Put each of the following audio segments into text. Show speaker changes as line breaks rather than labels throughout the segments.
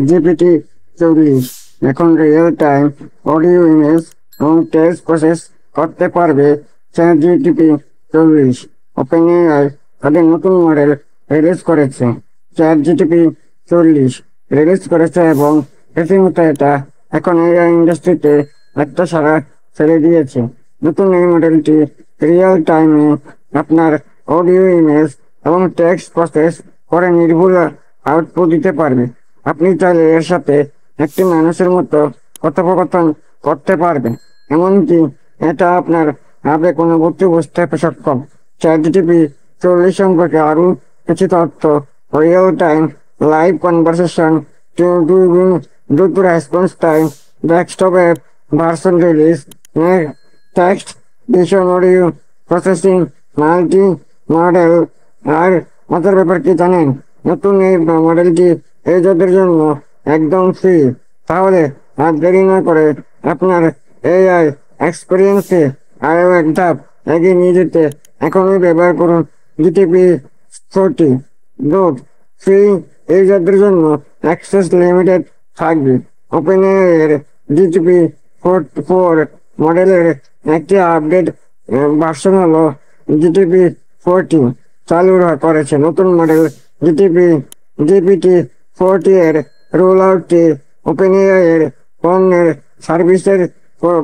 GPT-40 এখন real time audio, image এবং text process করতে পারবে। চ্যাট জিটিপি 40 ওপেন এআই তাদের নতুন মডেল রিলিজ করেছে। চ্যাট জিটিপি 40 রিলিজ করেছে এবং রীতিমতো এটা এখন এআই ইন্ডাস্ট্রিতে একটা সাড়া ছেড়ে দিয়েছে। নতুন এই মডেলটি রিয়েল টাইমে আপনার অডিও, ইমেজ এবং টেক্সট প্রসেস করে নির্ভুল আউটপুট দিতে পারবে। আপনি চাইলে এর সাথে একটি মানুষের মতো কথোপকথন করতে পারবেন, এমনকি এটা আপনার আবেগ অনুভূতি বুঝতে সক্ষম। চ্যাট জিটিপি 40 সম্পর্কে আরও কিছু তথ্য: রিয়েল টাইম লাইভ কনভারসেশন, দ্রুত response time, desktop app version release, text vision audio processing, multi model. আর মজার ব্যাপার কি জানেন? নতুন এই মডেলটি ইউজারদের জন্য একদম ফ্রি। তাহলে আর দেরি না করে আপনার এআই এক্সপিরিয়েন্সে আরও এক ধাপ এগিয়ে নিয়ে যেতে এখনই ব্যবহার করুন জিটিপি 40। গুড ফ্রি ইউজারদের জন্য অ্যাক্সেস লিমিটেড থাকবে। ওপেন এর জিটিপি 4 মডেলের একটি আপডেট ভার্সন হলো জিটিপি 40 চালু করেছে। নতুন মডেল জিপিটি 40 এর রোল আউটটি ওপেনএআই এর পণ্যের সার্ভিসের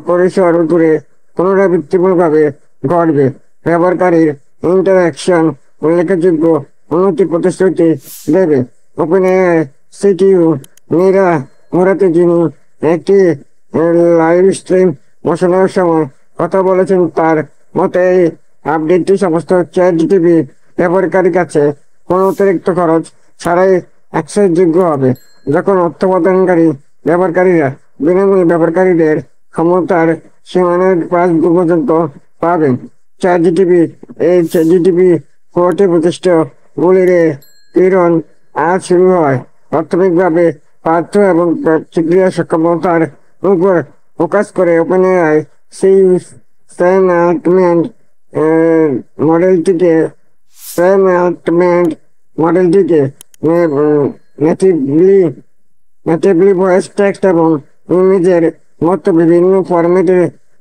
পরিসর জুড়ে পুনরাবৃত্তিমূলকভাবে ঘটবে। ব্যবহারকারীর ইন্টারঅ্যাকশন উল্লেখযোগ্য উন্নতি প্রতিশ্রুতি দেবে। ওপেনএআই সিটিইউ নীরা মুরাতি, যিনি একটি লাইভ স্ট্রিম ঘোষণার সময় কথা বলেছেন, তার মতে এই আপডেটটি সমস্ত চ্যাট জিটিপি ব্যবহারকারীর কাছে কোনো অতিরিক্ত খরচ ছাড়াই অ্যাক্সেসযোগ্য হবে। যখন অর্থ প্রদানকারী ব্যবহারকারীরা বিনামূল্যে ব্যবহারকারীদের ক্ষমতার সীমানার পর্যন্ত পাবেন। চ্যাট জিটিপি 40 প্রতিষ্ঠা গুলির কিরণ আজ শুরু হয়। প্রাথমিকভাবে পাঠ্য এবং প্রতিক্রিয়া সক্ষমতার উপর ফোকাস করে ওপেনএআই সেই Sam Altman মডেলটিকে natively voice, text এবং ইমেজের মতো বিভিন্ন ফরম্যাটে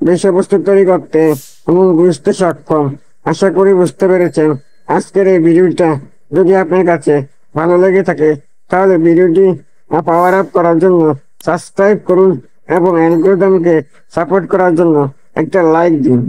বিষয়বস্তু তৈরি করতে এবং বুঝতে সক্ষম। আশা করি বুঝতে পেরেছেন আজকের এই ভিডিওটা। যদি আপনার কাছে ভালো লেগে থাকে তাহলে ভিডিওটি পাওয়ার আপ করার জন্য সাবস্ক্রাইব করুন এবং অ্যালগরিদমকে সাপোর্ট করার জন্য একটা লাইক দিন।